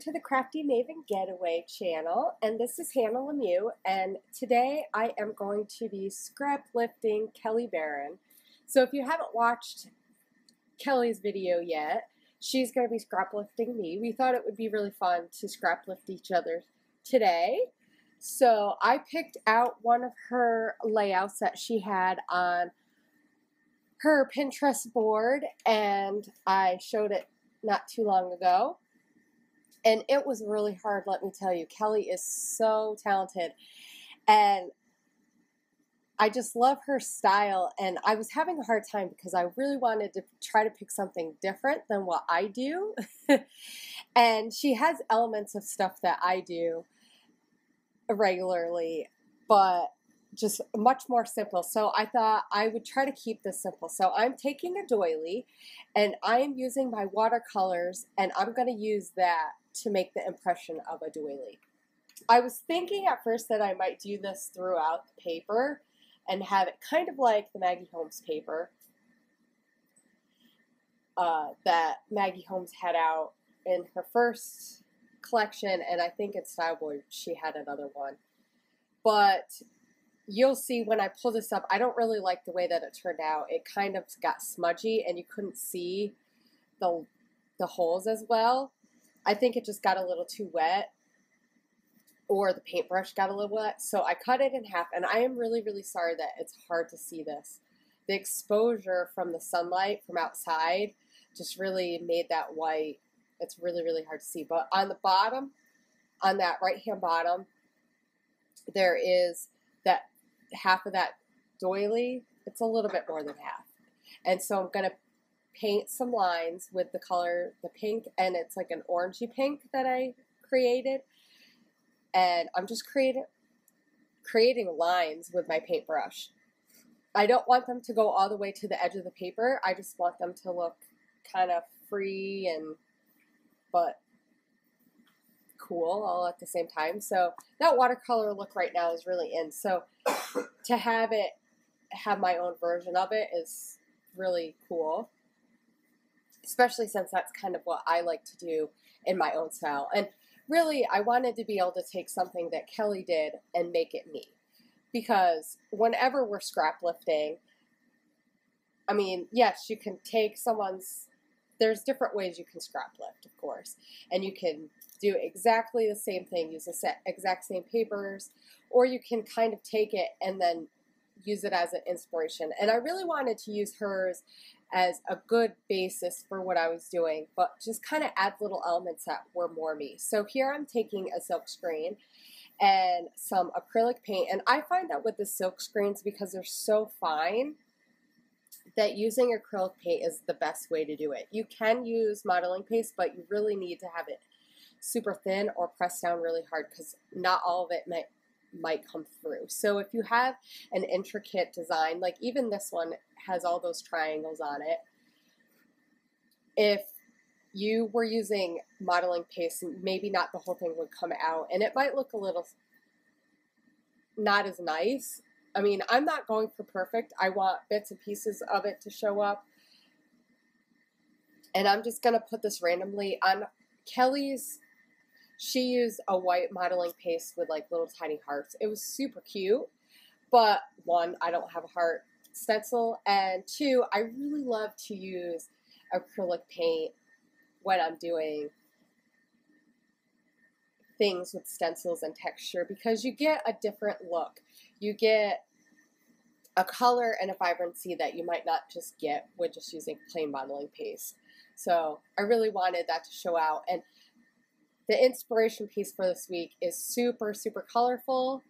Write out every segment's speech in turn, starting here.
to the Crafty Maven Getaway channel, and this is Hannah Lemieux, and today I am going to be scraplifting Kelly Barron. So if you haven't watched Kelly's video yet, she's going to be scraplifting me. We thought it would be really fun to scraplift each other today. So I picked out one of her layouts that she had on her Pinterest board, and I showed it not too long ago. And it was really hard, let me tell you. Kelly is so talented, and I just love her style, and I was having a hard time because I really wanted to try to pick something different than what I do. And she has elements of stuff that I do regularly, but just much more simple. So I thought I would try to keep this simple. So I'm taking a doily, and I am using my watercolors, and I'm going to use that to make the impression of a doily. I was thinking at first that I might do this throughout the paper and have it kind of like the Maggie Holmes paper that Maggie Holmes had out in her first collection, and I think in Style Boy she had another one. But you'll see when I pull this up, I don't really like the way that it turned out. It kind of got smudgy, and you couldn't see the holes as well. I think it just got a little too wet, or the paintbrush got a little wet. So I cut it in half, and I am really, really sorry that it's hard to see this. The exposure from the sunlight from outside just really made that white. It's really, really hard to see. But on the bottom, on that right-hand bottom, there is that half of that doily. It's a little bit more than half. And so I'm going to paint some lines with the color, the pink, and it's like an orangey pink that I created. And I'm just creating lines with my paintbrush. I don't want them to go all the way to the edge of the paper. I just want them to look kind of free but cool all at the same time. So that watercolor look right now is really in. So to have my own version of it is really cool, especially since that's kind of what I like to do in my own style. And really, I wanted to be able to take something that Kelly did and make it me. Because whenever we're scraplifting, I mean, yes, you can take there's different ways you can scraplift, of course. And you can do exactly the same thing, use the exact same papers, or you can kind of take it and then use it as an inspiration. And I really wanted to use hers as a good basis for what I was doing, but just kind of add little elements that were more me. So here I'm taking a silk screen and some acrylic paint, and I find that with the silk screens, because they're so fine, that using acrylic paint is the best way to do it. You can use modeling paste, but you really need to have it super thin or pressed down really hard, because not all of it might come through. So if you have an intricate design, like even this one has all those triangles on it, if you were using modeling paste, maybe not the whole thing would come out, and it might look a little not as nice. I mean, I'm not going for perfect. I want bits and pieces of it to show up. And I'm just going to put this randomly on Kelly's. She used a white modeling paste with like little tiny hearts. It was super cute, but one, I don't have a heart stencil, and two, I really love to use acrylic paint when I'm doing things with stencils and texture, because you get a different look. You get a color and a vibrancy that you might not just get with just using plain modeling paste. So I really wanted that to show out. And the inspiration piece for this week is super, super colorful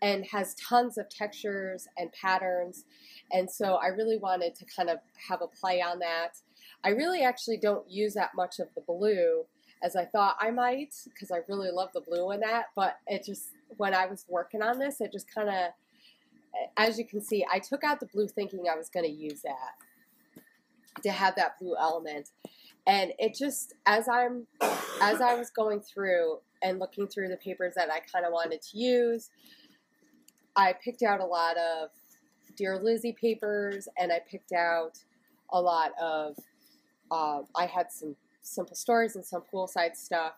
and has tons of textures and patterns. And so I really wanted to kind of have a play on that. I really actually don't use that much of the blue as I thought I might, because I really love the blue in that. But it just, when I was working on this, it just kind of, as you can see, I took out the blue thinking I was going to use that to have that blue element. And it just, as I was going through and looking through the papers that I kind of wanted to use, I picked out a lot of Dear Lizzie papers, and I picked out a lot of, I had some simple stories and some poolside stuff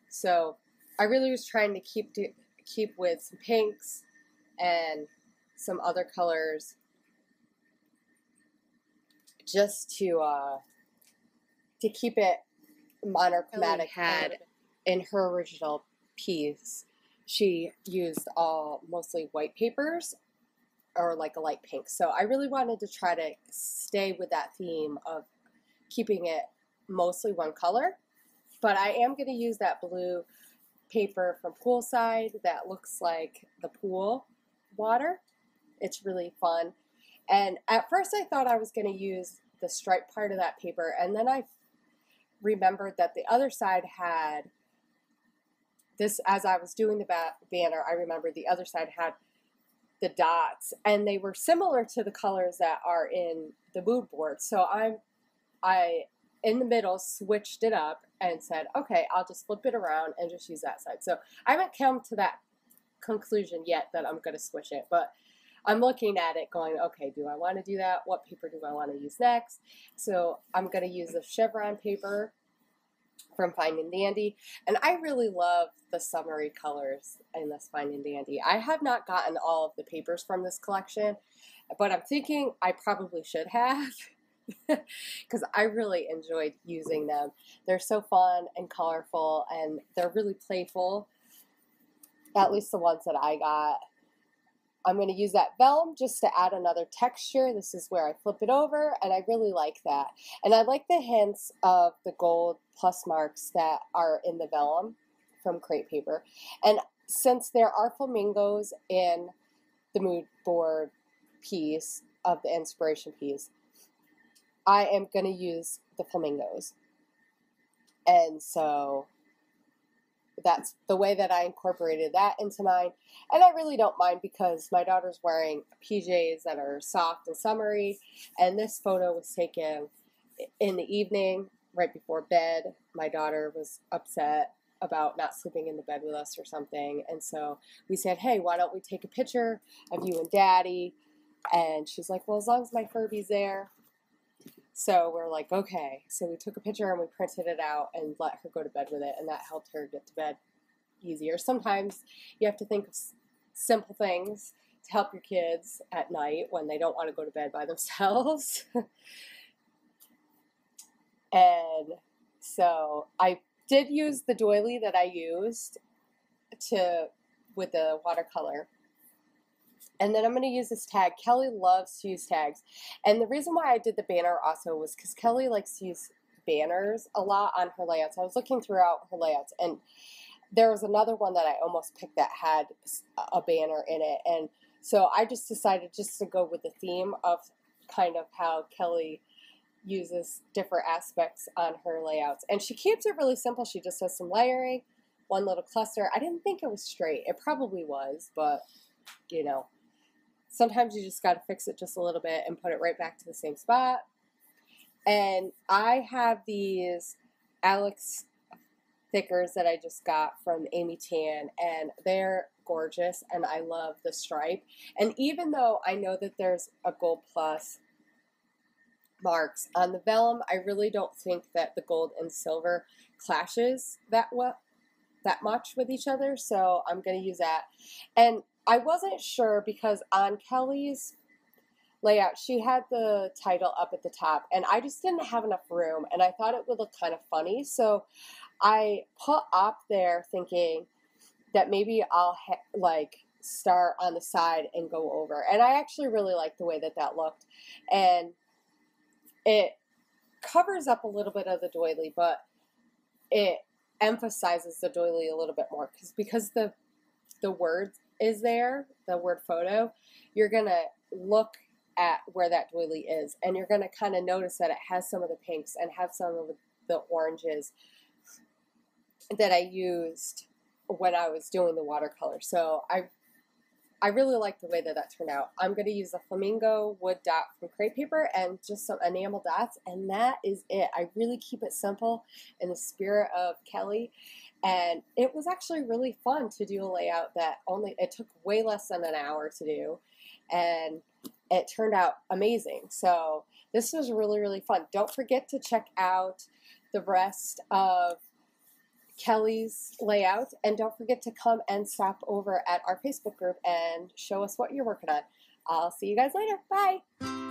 So I really was trying to keep with some pinks and some other colors, just to keep it monochromatic. Had in her original piece, she used mostly white papers or like a light pink. So I really wanted to try to stay with that theme of keeping it mostly one color. But I am going to use that blue paper from Poolside that looks like the pool water. It's really fun. And at first I thought I was going to use the striped part of that paper, and then I remembered that the other side had this. As I was doing the banner, I remembered the other side had the dots, and they were similar to the colors that are in the mood board. So I in the middle switched it up and said, okay, I'll just flip it around and just use that side. So I haven't come to that conclusion yet that I'm going to switch it, but I'm looking at it going, okay, do I want to do that? What paper do I want to use next? So I'm going to use the chevron paper from Fine and Dandy. And I really love the summery colors in this Fine and Dandy. I have not gotten all of the papers from this collection, but I'm thinking I probably should have because I really enjoyed using them. They're so fun and colorful, and they're really playful, at least the ones that I got. I'm going to use that vellum just to add another texture. This is where I flip it over, and I really like that. And I like the hints of the gold plus marks that are in the vellum from crepe paper. And since there are flamingos in the mood board piece of the inspiration piece, I am going to use the flamingos. And so that's the way that I incorporated that into mine. And I really don't mind because my daughter's wearing PJs that are soft and summery. And this photo was taken in the evening, right before bed. My daughter was upset about not sleeping in the bed with us or something. And so we said, hey, why don't we take a picture of you and Daddy? And she's like, well, as long as my Furby's there. So we're like, okay. So we took a picture and we printed it out and let her go to bed with it, and that helped her get to bed easier. Sometimes you have to think of simple things to help your kids at night when they don't want to go to bed by themselves. And so I did use the doily that I used with the watercolor. And then I'm going to use this tag. Kelly loves to use tags. And the reason why I did the banner also was because Kelly likes to use banners a lot on her layouts. I was looking throughout her layouts, and there was another one that I almost picked that had a banner in it. And so I just decided just to go with the theme of kind of how Kelly uses different aspects on her layouts. And she keeps it really simple. She just does some layering, one little cluster. I didn't think it was straight. It probably was, but, you know. Sometimes you just got to fix it just a little bit and put it right back to the same spot. And I have these Alex thickers that I just got from Amy Tan, and they're gorgeous, and I love the stripe. And even though I know that there's a gold plus marks on the vellum, I really don't think that the gold and silver clashes that much with each other, so I'm going to use that. And I wasn't sure because on Kelly's layout, she had the title up at the top, and I just didn't have enough room, and I thought it would look kind of funny, so I put up there thinking that maybe I'll start on the side and go over. And I actually really like the way that looked, and it covers up a little bit of the doily, but it emphasizes the doily a little bit more because the word is there, the word photo. You're gonna look at where that doily is, and you're gonna kind of notice that it has some of the pinks and have some of the oranges that I used when I was doing the watercolor. So I really like the way that turned out. I'm going to use a flamingo wood dot from crepe paper and just some enamel dots, and that is it. I really keep it simple in the spirit of Kelly, and it was actually really fun to do a layout that it took way less than an hour to do, and it turned out amazing. So this was really, really fun. Don't forget to check out the rest of Kelly's layout. And don't forget to come and stop over at our Facebook group and show us what you're working on. I'll see you guys later. Bye.